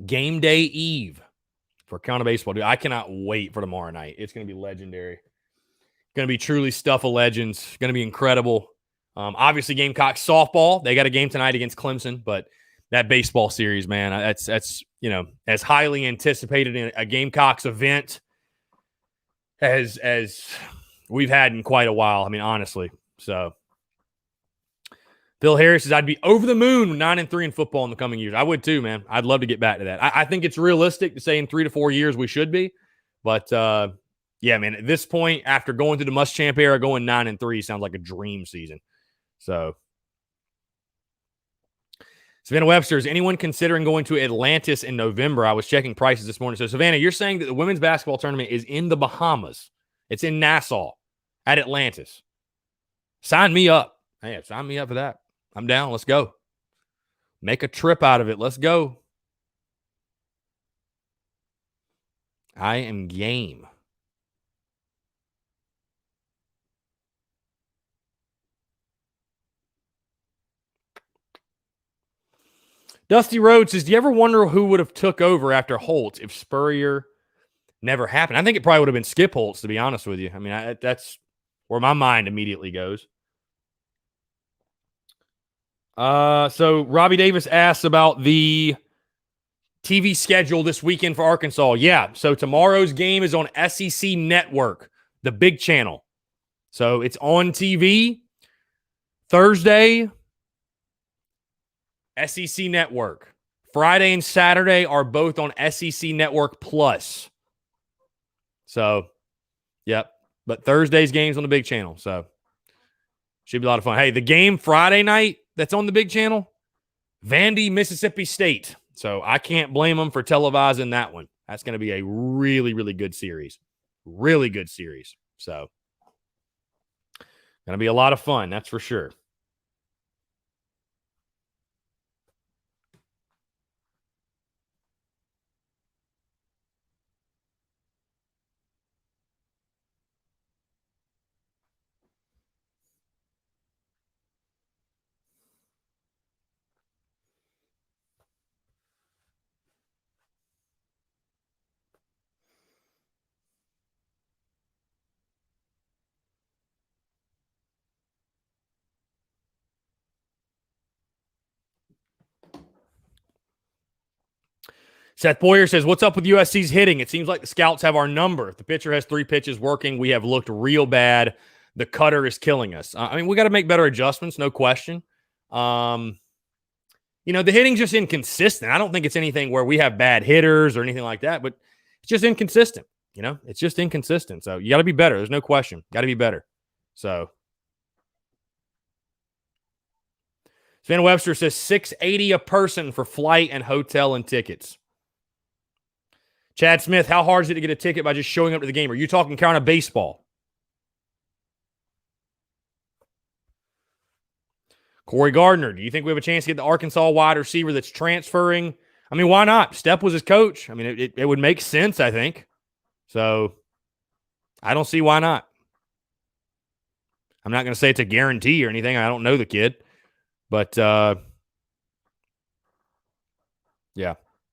game day eve for Carolina baseball. Dude, I cannot wait for tomorrow night. It's going to be legendary. Going to be truly stuff of legends. Going to be incredible. Obviously, Gamecocks softball. They got a game tonight against Clemson, but that baseball series, man. That's as highly anticipated in a Gamecocks event as we've had in quite a while. I mean, honestly. So Phil Harris says, I'd be over the moon with 9-3 in football in the coming years. I would too, man. I'd love to get back to that. I think it's realistic to say in 3 to 4 years we should be. But, yeah, man, at this point, after going through the Muschamp era, going 9-3 sounds like a dream season. So, Savannah Webster, is anyone considering going to Atlantis in November? I was checking prices this morning. So, Savannah, you're saying that the women's basketball tournament is in the Bahamas. It's in Nassau at Atlantis. Sign me up. Hey, sign me up for that. I'm down. Let's go. Make a trip out of it. Let's go. I am game. Dusty Rhodes says, do you ever wonder who would have took over after Holtz if Spurrier never happened? I think it probably would have been Skip Holtz, to be honest with you. I mean, that's where my mind immediately goes. So Robbie Davis asks about the TV schedule this weekend for Arkansas. Yeah, so tomorrow's game is on SEC Network, the big channel. So it's on TV. Thursday, SEC Network. Friday and Saturday are both on SEC Network Plus. So, yep. But Thursday's game's on the big channel. So, should be a lot of fun. Hey, the game Friday night that's on the big channel, Vandy, Mississippi State. So, I can't blame them for televising that one. That's going to be a really, really good series. Really good series. So, going to be a lot of fun. That's for sure. Seth Boyer says, what's up with USC's hitting? It seems like the scouts have our number. If the pitcher has 3 pitches working, we have looked real bad. The cutter is killing us. I mean, we got to make better adjustments, no question. The hitting's just inconsistent. I don't think it's anything where we have bad hitters or anything like that, but it's just inconsistent. It's just inconsistent. So you got to be better. There's no question. Got to be better. So Sven Webster says $680 a person for flight and hotel and tickets. Chad Smith, how hard is it to get a ticket by just showing up to the game? Are you talking Carolina baseball? Corey Gardner, do you think we have a chance to get the Arkansas wide receiver that's transferring? I mean, why not? Stepp was his coach. I mean, it would make sense, I think. So, I don't see why not. I'm not going to say it's a guarantee or anything. I don't know the kid. But, yeah.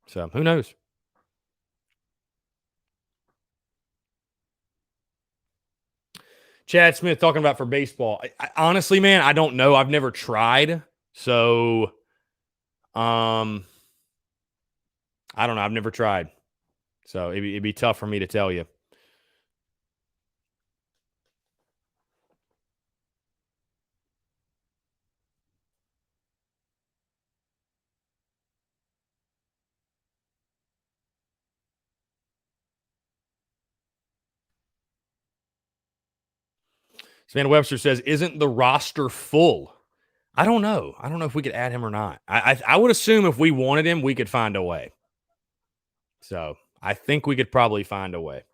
So, who knows? Chad Smith talking about for baseball. Honestly, man, I don't know. I've never tried. So, I don't know. I've never tried. So, it'd be tough for me to tell you. Savannah Webster says, isn't the roster full? I don't know. I don't know if we could add him or not. I would assume if we wanted him, we could find a way. So I think we could probably find a way.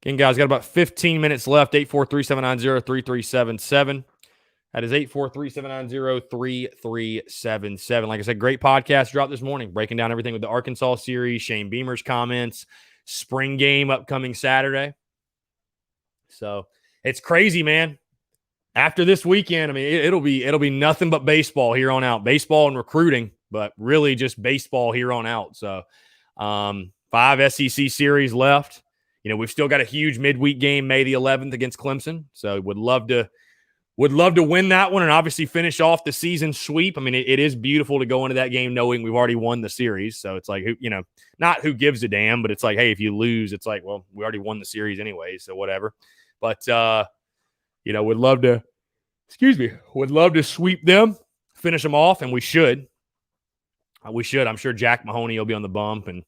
Again, guys, got about 15 minutes left. 843-790-3377. That is 843-790-3377. Like I said, great podcast drop this morning, breaking down everything with the Arkansas series, Shane Beamer's comments, spring game upcoming Saturday. So it's crazy, man. After this weekend, I mean, it'll be nothing but baseball here on out. Baseball and recruiting, but really just baseball here on out. So 5 SEC series left. we've still got a huge midweek game May the 11th against Clemson. So would love to win that one and obviously finish off the season sweep. I mean, it is beautiful to go into that game knowing we've already won the series. So it's like, not who gives a damn, but it's like, hey, if you lose, it's like, well, we already won the series anyway, so whatever. But, would love to sweep them, finish them off, and we should. I'm sure Jack Mahoney will be on the bump, and,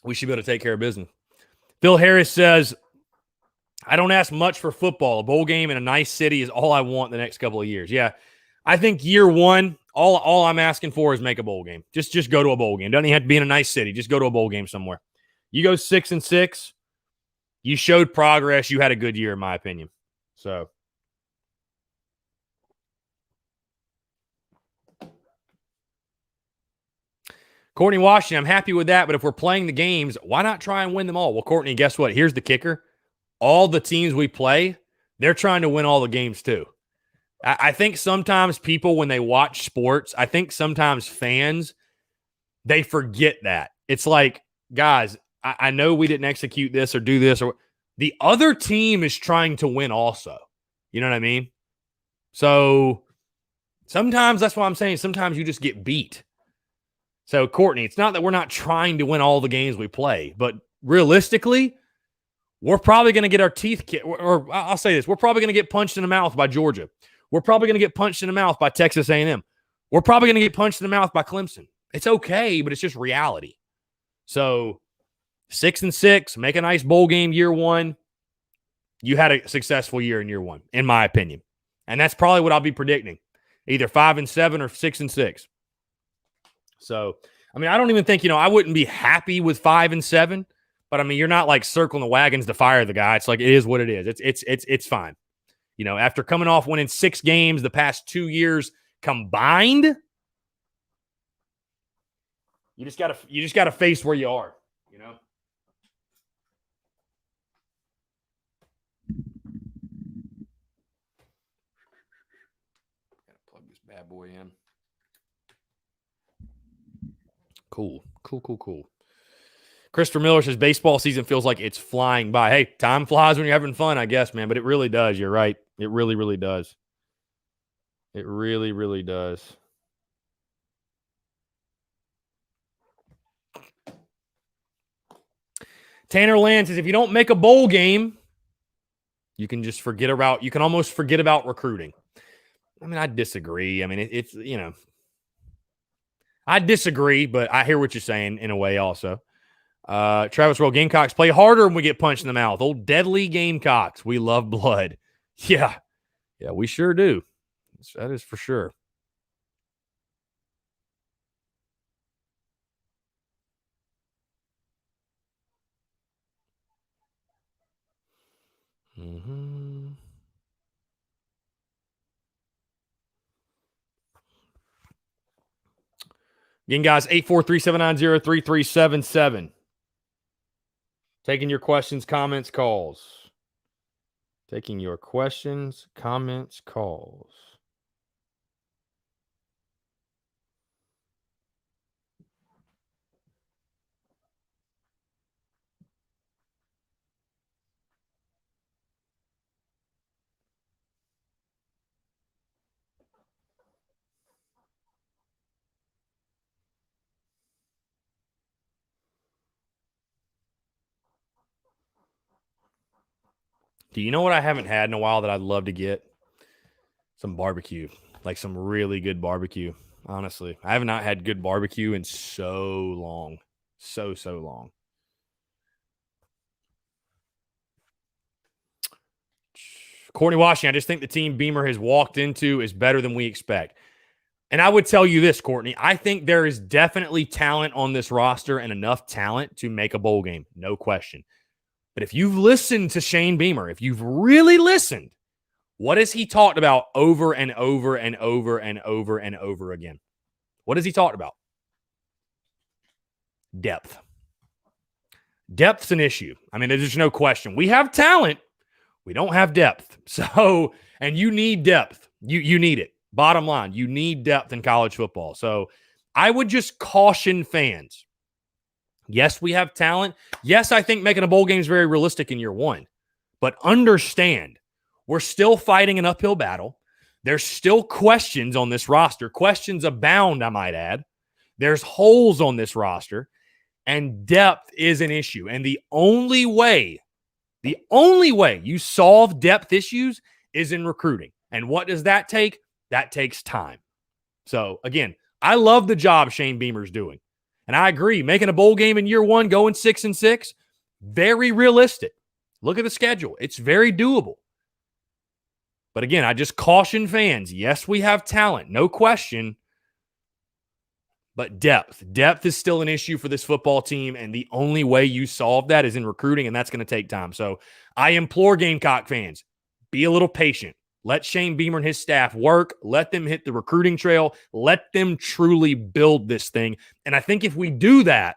we should be able to take care of business. Phil Harris says, I don't ask much for football. A bowl game in a nice city is all I want the next couple of years. Yeah, I think year one, all I'm asking for is make a bowl game. Just go to a bowl game. Doesn't even have to be in a nice city. Just go to a bowl game somewhere. You go 6-6, you showed progress. You had a good year, in my opinion. So. Courtney Washington, I'm happy with that, but if we're playing the games, why not try and win them all? Well, Courtney, guess what? Here's the kicker. All the teams we play, they're trying to win all the games too. I think sometimes people, when they watch sports, I think sometimes fans, they forget that. It's like, guys, I know we didn't execute this or do this, or the other team is trying to win also. You know what I mean? So sometimes that's why I'm saying sometimes you just get beat. So, Courtney, it's not that we're not trying to win all the games we play, but realistically, we're probably going to get our teeth kicked. Or I'll say this, we're probably going to get punched in the mouth by Georgia. We're probably going to get punched in the mouth by Texas A&M. We're probably going to get punched in the mouth by Clemson. It's okay, but it's just reality. So, 6-6, make a nice bowl game year one. You had a successful year in year one, in my opinion. And that's probably what I'll be predicting. Either 5-7 or 6-6. So, I mean, I don't even think, I wouldn't be happy with 5-7, but I mean, you're not like circling the wagons to fire the guy. It's like, it is what it is. It's fine. After coming off winning 6 games the past 2 years combined, you just gotta face where you are, Gotta plug this bad boy in. Cool. Christopher Miller says baseball season feels like it's flying by. Hey, time flies when you're having fun, I guess, man. But it really does. You're right. It really, really does. It really, really does. Tanner Land says if you don't make a bowl game, you can just you can almost forget about recruiting. I mean, I disagree. I mean, it's I disagree, but I hear what you're saying in a way also. Travis Roll, Gamecocks play harder when we get punched in the mouth. Old deadly Gamecocks. We love blood. Yeah, we sure do. That is for sure. Again, guys, 843-790-3377. Taking your questions, comments, calls. Taking your questions, comments, calls. Do you know what I haven't had in a while that I'd love to get? Some barbecue. Like some really good barbecue, honestly. I have not had good barbecue in so long. So long. Courtney Washington, I just think the team Beamer has walked into is better than we expect. And I would tell you this, Courtney. I think there is definitely talent on this roster and enough talent to make a bowl game. No question. But if you've listened to Shane Beamer, if you've really listened, what has he talked about over and over and over and over and over again? What has he talked about? Depth. Depth's an issue. I mean, there's no question. We have talent. We don't have depth. So, and you need depth. You need it. Bottom line, you need depth in college football. So I would just caution fans. Yes, we have talent. Yes, I think making a bowl game is very realistic in year one. But understand, we're still fighting an uphill battle. There's still questions on this roster. Questions abound, I might add. There's holes on this roster, and depth is an issue. And the only way you solve depth issues is in recruiting. And what does that take? That takes time. So, again, I love the job Shane Beamer's doing. And I agree, making a bowl game in year one, going 6-6, very realistic. Look at the schedule. It's very doable. But again, I just caution fans. Yes, we have talent, no question. But depth is still an issue for this football team, and the only way you solve that is in recruiting, and that's going to take time. So I implore Gamecock fans, be a little patient. Let Shane Beamer and his staff work. Let them hit the recruiting trail. Let them truly build this thing. And I think if we do that,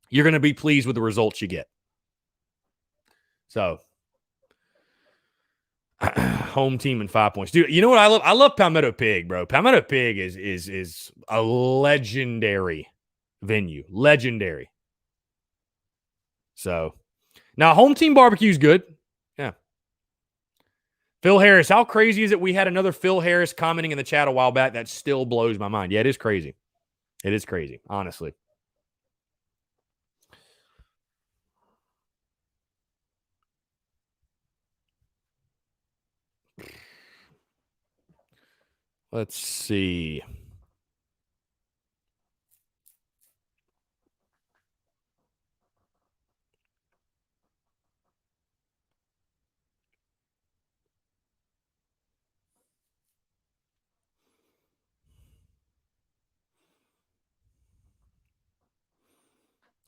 you're going to be pleased with the results you get. So, home team and 5 points. Dude, you know what I love? I love Palmetto Pig, bro. Palmetto Pig is a legendary venue. Legendary. So, now home team barbecue is good. Yeah. Phil Harris, how crazy is it we had another Phil Harris commenting in the chat a while back? That still blows my mind. Yeah, it is crazy. It is crazy, honestly. Let's see.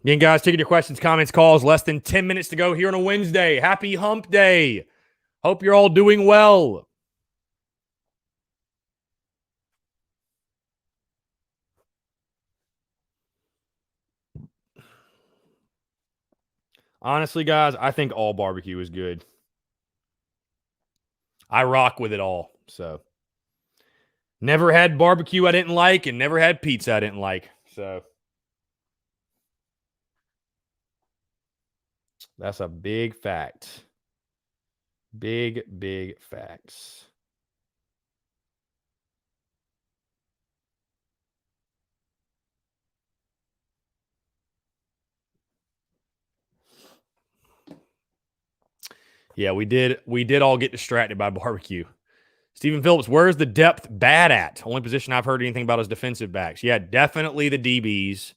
Again, guys, taking your questions, comments, calls. Less than 10 minutes to go here on a Wednesday. Happy Hump Day. Hope you're all doing well. Honestly, guys, I think all barbecue is good. I rock with it all. So, never had barbecue I didn't like and never had pizza I didn't like. So, that's a big fact. Big facts. Yeah, we did all get distracted by barbecue. Stephen Phillips, where's the depth bad at? Only position I've heard anything about is defensive backs. Yeah, definitely the DBs.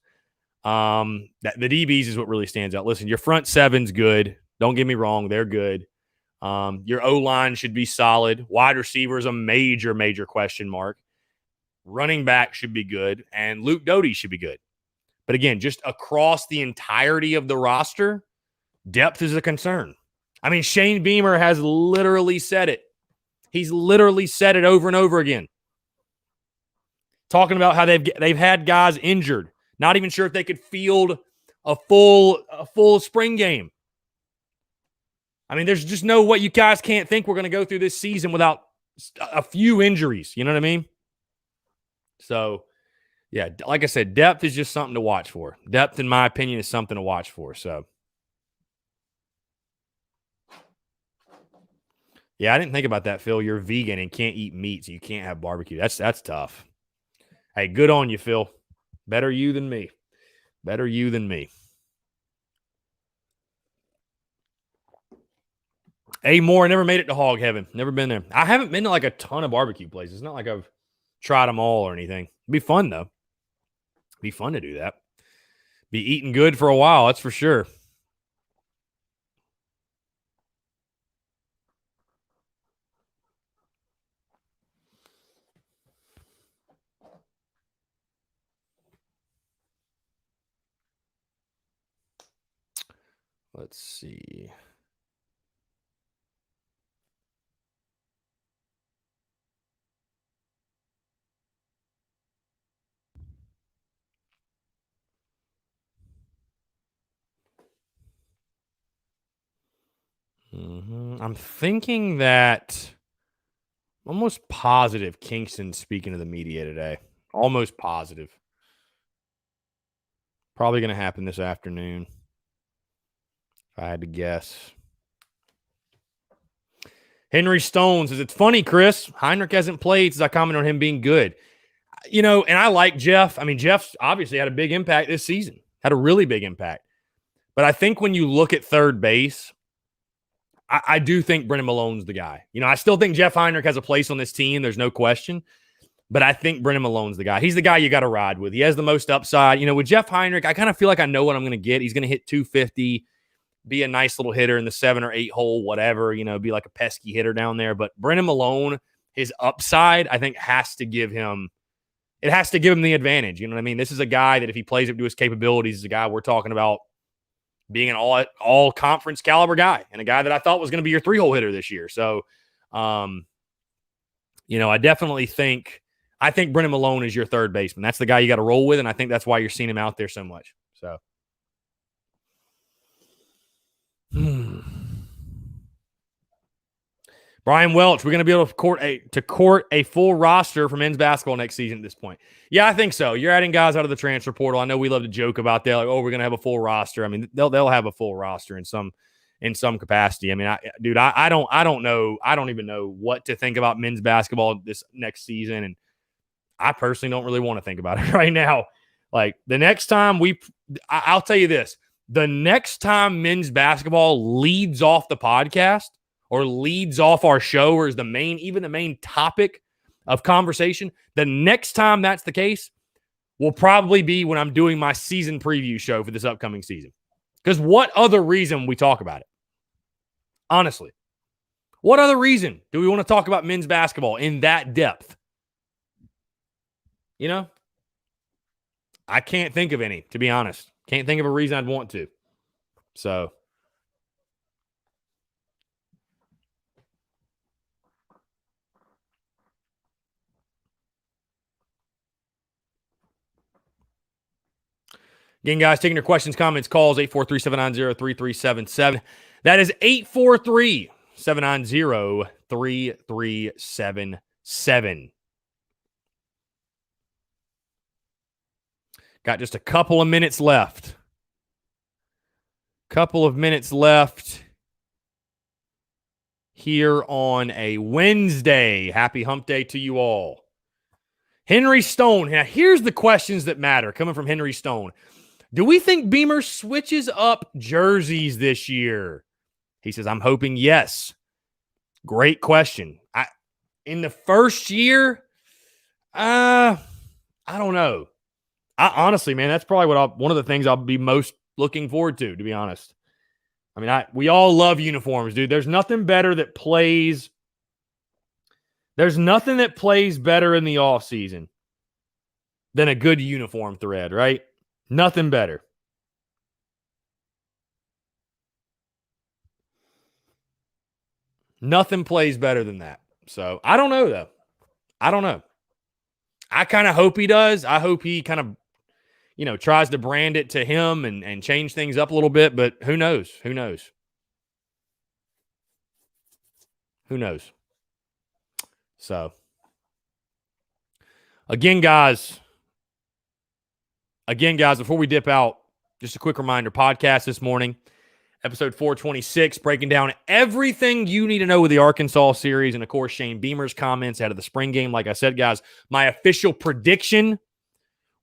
The DBs is what really stands out. Listen, your front seven's good. Don't get me wrong, they're good. Your O-line should be solid. Wide receiver is a major question mark. Running back should be good, and Luke Doty should be good. But again, just across the entirety of the roster, depth is a concern. I mean, Shane Beamer has literally said it. He's literally said it over and over again. Talking about how they've had guys injured. Not even sure if they could field a full spring game. I mean, there's just no way. You guys can't think we're going to go through this season without a few injuries. You know what I mean? So, yeah, like I said, depth is just something to watch for. Depth, in my opinion, is something to watch for. So, yeah, I didn't think about that, Phil. You're vegan and can't eat meat, so you can't have barbecue. That's tough. Hey, good on you, Phil. Better you than me. Better you than me. A. Moore, never made it to Hog Heaven. Never been there. I haven't been to like a ton of barbecue places. It's not like I've tried them all or anything. It'd be fun, though. It'd be fun to do that. Be eating good for a while, that's for sure. Let's see. I'm thinking that almost positive Kingston's speaking to the media today. Almost positive. Probably going to happen this afternoon, if I had to guess. Henry Stone says, it's funny, Chris. Heinrich hasn't played since I commented on him being good. And I like Jeff. I mean, Jeff's obviously had a big impact this season. Had a really big impact. But I think when you look at third base, I do think Brennan Malone's the guy. I still think Jeff Heinrich has a place on this team. There's no question. But I think Brennan Malone's the guy. He's the guy you got to ride with. He has the most upside. With Jeff Heinrich, I kind of feel like I know what I'm going to get. He's going to hit 250, be a nice little hitter in the 7 or 8 hole, whatever, be like a pesky hitter down there. But Brennan Malone, his upside, I think has to give him the advantage. You know what I mean? This is a guy that if he plays up to his capabilities, is a guy we're talking about being an all conference caliber guy and a guy that I thought was going to be your 3-hole hitter this year. So, I definitely think Brennan Malone is your third baseman. That's the guy you got to roll with. And I think that's why you're seeing him out there so much. So, Brian Welch, we're going to be able to court a full roster for men's basketball next season at this point. Yeah, I think so. You're adding guys out of the transfer portal. I know we love to joke about that, like, oh, we're going to have a full roster. I mean, they'll have a full roster in some capacity. I mean, I don't know. I don't even know what to think about men's basketball this next season, and I personally don't really want to think about it right now. Like the next time I'll tell you this: the next time men's basketball leads off the podcast or leads off our show, or is the main topic of conversation, the next time that's the case will probably be when I'm doing my season preview show for this upcoming season. Because what other reason we talk about it? Honestly, what other reason do we want to talk about men's basketball in that depth? I can't think of any, to be honest. Can't think of a reason I'd want to. So, again, guys, taking your questions, comments, calls, 843-790-3377. That is 843-790-3377. Got just a couple of minutes left. Here on a Wednesday. Happy hump day to you all. Henry Stone. Now, here's the questions that matter coming from Henry Stone. Do we think Beamer switches up jerseys this year? He says, I'm hoping yes. Great question. In the first year, I don't know. Honestly, man, that's probably one of the things I'll be most looking forward to be honest. I mean, we all love uniforms, dude. There's nothing that plays better in the offseason than a good uniform thread, right? Nothing better. Nothing plays better than that. So, I don't know, though. I don't know. I kind of hope he does. I hope he kind of, tries to brand it to him and change things up a little bit, but who knows? Who knows? So, again, guys, before we dip out, just a quick reminder, podcast this morning, episode 426, breaking down everything you need to know with the Arkansas series. And, of course, Shane Beamer's comments out of the spring game. Like I said, guys, my official prediction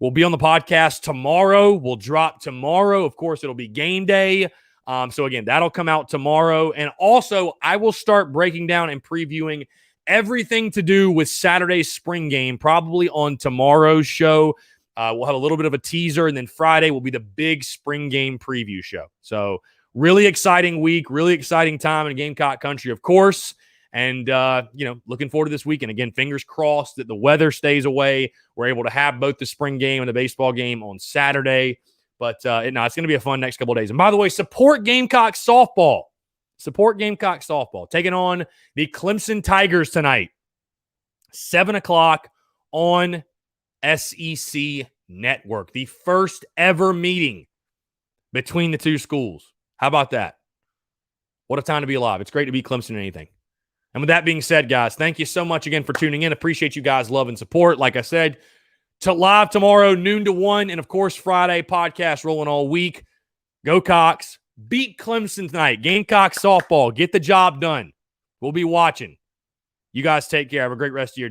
will be on the podcast tomorrow. We'll drop tomorrow. Of course, it'll be game day. So, again, that'll come out tomorrow. And also, I will start breaking down and previewing everything to do with Saturday's spring game, probably on tomorrow's show. We'll have a little bit of a teaser, and then Friday will be the big spring game preview show. So, really exciting week, really exciting time in Gamecock country, of course. And, looking forward to this weekend. Again, fingers crossed that the weather stays away. We're able to have both the spring game and the baseball game on Saturday. But, it's going to be a fun next couple of days. And, by the way, support Gamecock softball. Taking on the Clemson Tigers tonight. 7 o'clock on SEC Network. The first ever meeting between the two schools. How about that? What a time to be alive. It's great to beat Clemson in anything. And with that being said, guys, thank you so much again for tuning in. Appreciate you guys' love and support. Like I said, live tomorrow, noon to 1. And, of course, Friday podcast rolling all week. Go Cox. Beat Clemson tonight. Gamecock softball. Get the job done. We'll be watching. You guys take care. Have a great rest of your day.